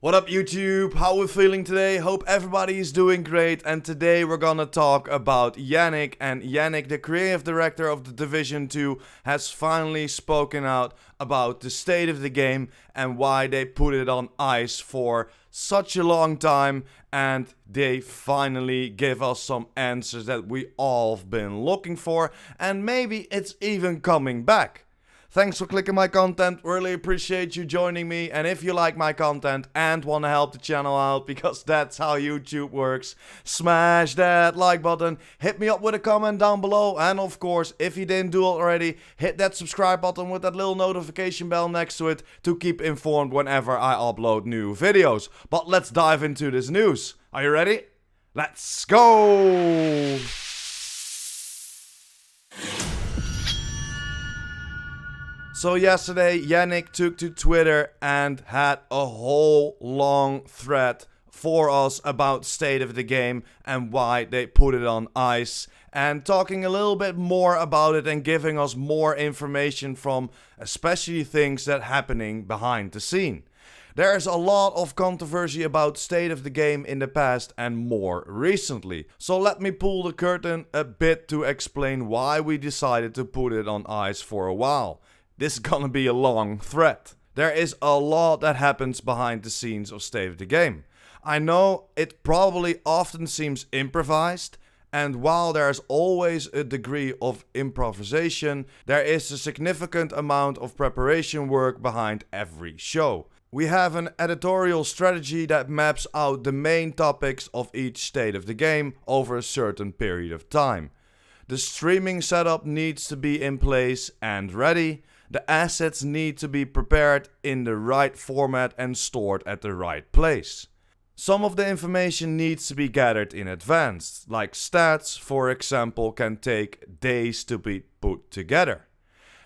What up YouTube, how we feeling today? Hope everybody is doing great, and today we're gonna talk about Yannick. And Yannick, the creative director of The Division 2, has finally spoken out about the state of the game and why they put it on ice for such a long time, and they finally give us some answers that we all have been looking for, and maybe it's even coming back. Thanks for clicking my content, really appreciate you joining me, and if you like my content and want to help the channel out, because that's how YouTube works, smash that like button, hit me up with a comment down below, and of course, if you didn't do it already, hit that subscribe button with that little notification bell next to it to keep informed whenever I upload new videos. But let's dive into this news. Are you ready? Let's go! So yesterday, Yannick took to Twitter and had a whole long thread for us about state of the game and why they put it on ice, and talking a little bit more about it and giving us more information from especially things that happening behind the scene. There's a lot of controversy about state of the game in the past and more recently. So let me pull the curtain a bit to explain why we decided to put it on ice for a while. This is gonna be a long thread. There is a lot that happens behind the scenes of state of the game. I know it probably often seems improvised, and while there's always a degree of improvisation, there is a significant amount of preparation work behind every show. We have an editorial strategy that maps out the main topics of each state of the game over a certain period of time. The streaming setup needs to be in place and ready. The assets need to be prepared in the right format and stored at the right place. Some of the information needs to be gathered in advance, like stats, for example, can take days to be put together.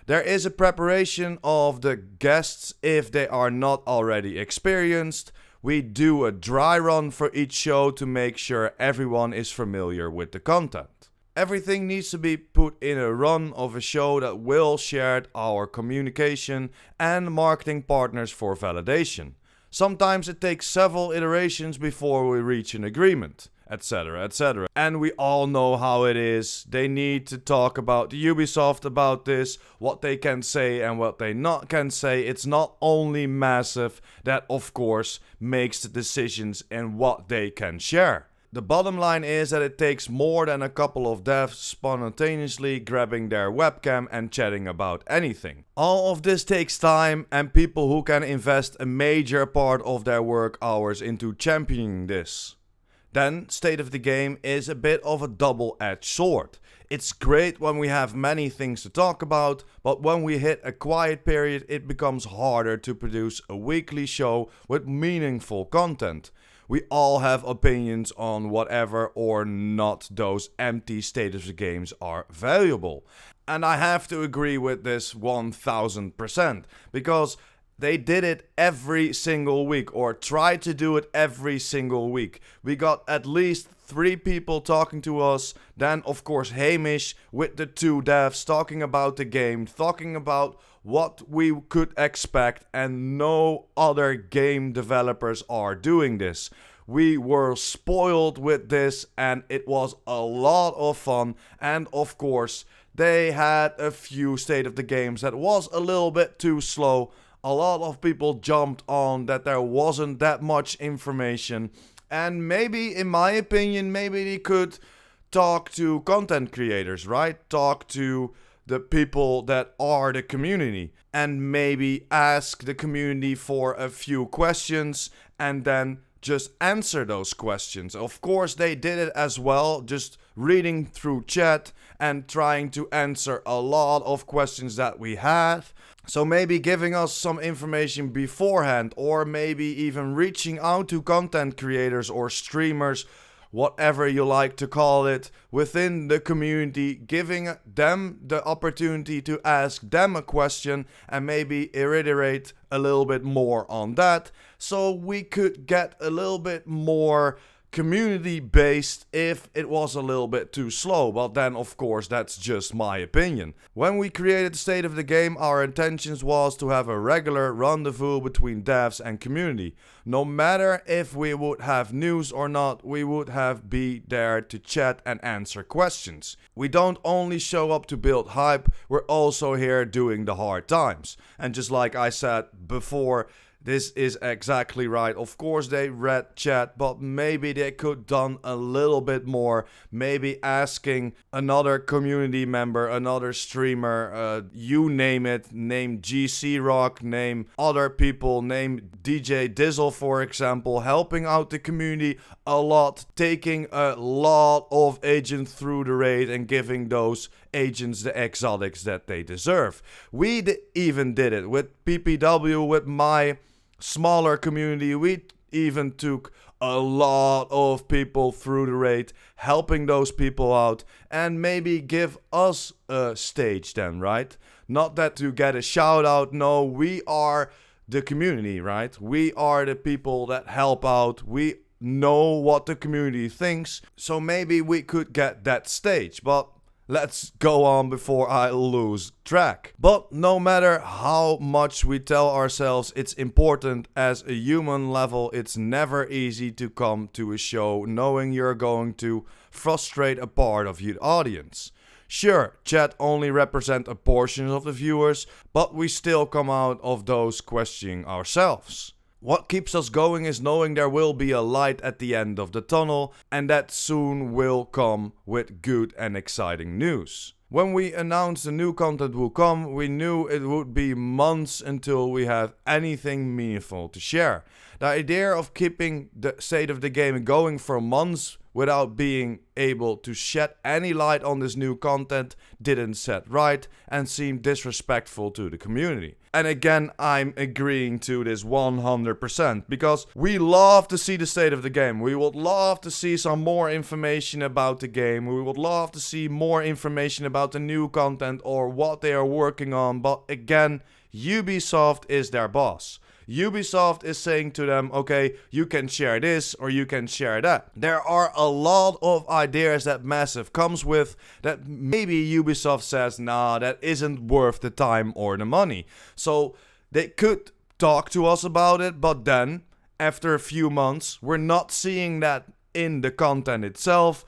There is a preparation of the guests if they are not already experienced. We do a dry run for each show to make sure everyone is familiar with the content. Everything needs to be put in a run of a show that will share our communication and marketing partners for validation. Sometimes it takes several iterations before we reach an agreement, etc, etc. And we all know how it is. They need to talk about the Ubisoft about this, what they can say and what they not can say. It's not only massive, that of course makes the decisions in what they can share. The bottom line is that it takes more than a couple of devs spontaneously grabbing their webcam and chatting about anything. All of this takes time and people who can invest a major part of their work hours into championing this. Then, state of the game is a bit of a double-edged sword. It's great when we have many things to talk about, but when we hit a quiet period, it becomes harder to produce a weekly show with meaningful content. We all have opinions on whatever or not those empty state of the games are valuable. And I have to agree with this 1000%, because they did it every single week, or tried to do it every single week. We got at least 3 people talking to us, then of course Hamish with the 2 devs talking about the game, talking about what we could expect, and no other game developers are doing this. We were spoiled with this and it was a lot of fun, and of course they had a few state of the games that was a little bit too slow. A lot of people jumped on that there wasn't that much information, and maybe, in my opinion, maybe they could talk to content creators, right? Talk to the people that are the community, and maybe ask the community for a few questions and then just answer those questions. Of course they did it as well, just reading through chat and trying to answer a lot of questions that we had. So maybe giving us some information beforehand, or maybe even reaching out to content creators or streamers, whatever you like to call it, within the community, giving them the opportunity to ask them a question and maybe iterate a little bit more on that, so we could get a little bit more community based if it was a little bit too slow, but then of course that's just my opinion. When we created State of the Game, our intentions was to have a regular rendezvous between devs and community. No matter if we would have news or not, we would have be there to chat and answer questions. We don't only show up to build hype, we're also here doing the hard times. And just like I said before, this is exactly right. Of course they read chat, but maybe they could done a little bit more. Maybe asking another community member, another streamer, you name it, name GC Rock, name other people, name DJ Dizzle for example, helping out the community a lot, taking a lot of agents through the raid and giving those agents the exotics that they deserve. We even did it with PPW, with my smaller community. We even took a lot of people through the raid, helping those people out, and maybe give us a stage then, right? Not that to get a shout out, no, we are the community, right? We are the people that help out. We know what the community thinks, so maybe we could get that stage, but let's go on before I lose track. But no matter how much we tell ourselves it's important as a human level, it's never easy to come to a show knowing you're going to frustrate a part of your audience. Sure, chat only represent a portion of the viewers, but we still come out of those questioning ourselves. What keeps us going is knowing there will be a light at the end of the tunnel, and that soon will come with good and exciting news. When we announced the new content will come, we knew it would be months until we had anything meaningful to share. The idea of keeping the State of the Game going for months without being able to shed any light on this new content didn't set right and seemed disrespectful to the community. And again, I'm agreeing to this 100% because we love to see the State of the Game. We would love to see some more information about the game. We would love to see more information about the new content or what they are working on. But again, Ubisoft is their boss. Ubisoft is saying to them, okay, you can share this or you can share that. There are a lot of ideas that Massive comes with that maybe Ubisoft says, nah, that isn't worth the time or the money. So they could talk to us about it, but then after a few months, we're not seeing that in the content itself.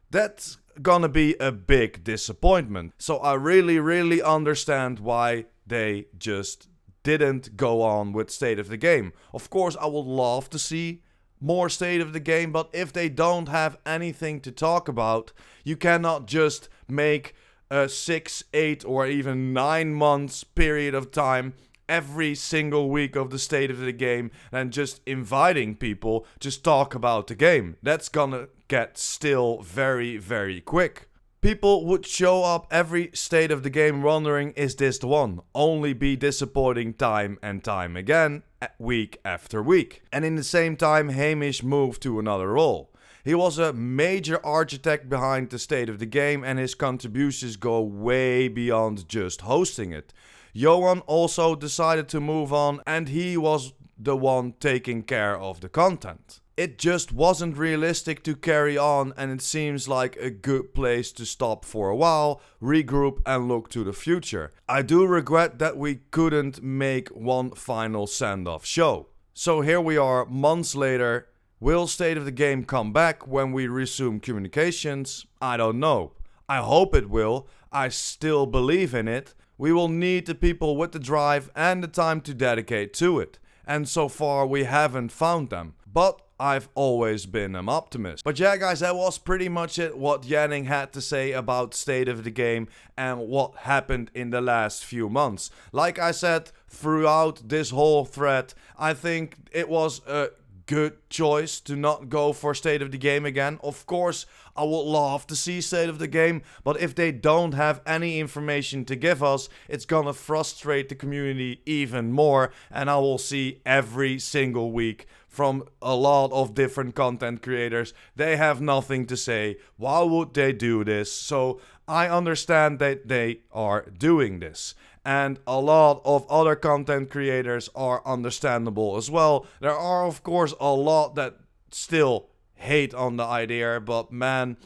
That's gonna be a big disappointment. So I really understand why they just didn't go on with State of the Game. Of course, I would love to see more State of the Game, but if they don't have anything to talk about, you cannot just make a 6, 8 or even 9 months period of time every single week of the State of the Game and just inviting people just talk about the game. That's gonna get still very quick. People would show up every State of the Game wondering, is this the one? Only be disappointing time and time again, week after week. And in the same time, Hamish moved to another role. He was a major architect behind the State of the Game and his contributions go way beyond just hosting it. Johan also decided to move on and he was the one taking care of the content. It just wasn't realistic to carry on and it seems like a good place to stop for a while, regroup and look to the future. I do regret that we couldn't make one final send-off show. So here we are months later. Will State of the Game come back when we resume communications? I don't know. I hope it will. I still believe in it. We will need the people with the drive and the time to dedicate to it. And so far we haven't found them. But I've always been an optimist. But yeah guys, that was pretty much it what Yannick had to say about State of the Game and what happened in the last few months. Like I said, throughout this whole thread, I think it was a good choice to not go for State of the Game again. Of course, I would love to see State of the Game, but if they don't have any information to give us, it's gonna frustrate the community even more, and I will see every single week from a lot of different content creators, they have nothing to say. Why would they do this? So I understand that they are doing this. And a lot of other content creators are understandable as well. There are of course a lot that still hate on the idea, but man,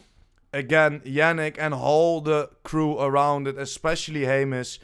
again, Yannick and all the crew around it, especially Hamish,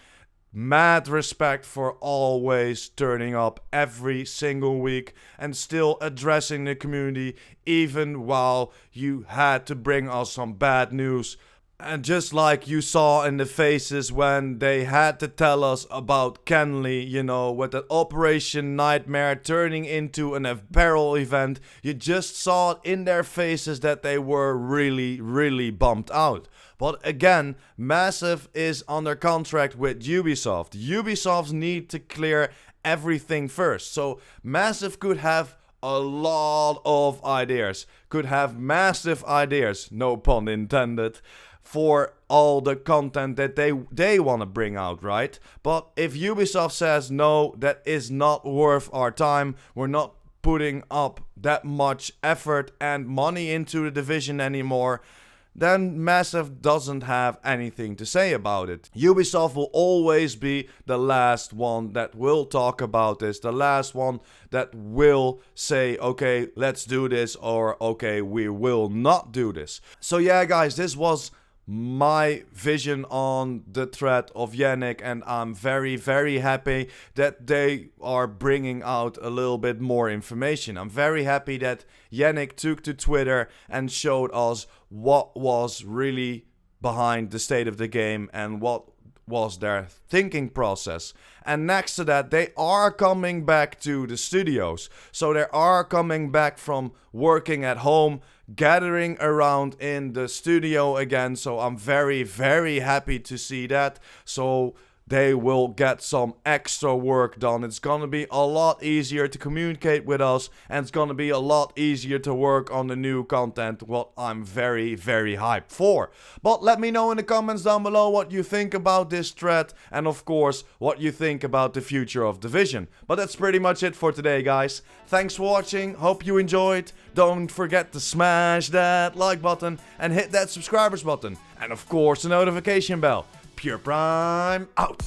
mad respect for always turning up every single week and still addressing the community even while you had to bring us some bad news. And just like you saw in the faces when they had to tell us about Kenley, you know, with that Operation Nightmare turning into an apparel event, you just saw it in their faces that they were really, really bummed out. But again, Massive is under contract with Ubisoft. Ubisoft need to clear everything first. So Massive could have a lot of ideas, could have massive ideas, no pun intended, for all the content that they want to bring out, right? But if Ubisoft says no, that is not worth our time, we're not putting up that much effort and money into the division anymore, then Massive doesn't have anything to say about it. Ubisoft will always be the last one that will talk about this, the last one that will say, okay, let's do this, or okay, we will not do this. So yeah, guys, this was my vision on the threat of Yannick, and I'm very, very happy that they are bringing out a little bit more information. I'm very happy that Yannick took to Twitter and showed us what was really behind the state of the game and what was their thinking process. And next to that, they are coming back to the studios. So they are coming back from working at home, gathering around in the studio again. So I'm very, very happy to see that. So they will get some extra work done. It's gonna be a lot easier to communicate with us, and it's gonna be a lot easier to work on the new content, what I'm very, very hyped for. But let me know in the comments down below what you think about this thread, and of course what you think about the future of Division. But that's pretty much it for today, guys. Thanks for watching, hope you enjoyed. Don't forget to smash that like button and hit that subscribers button, and of course the notification bell. PurePrime out!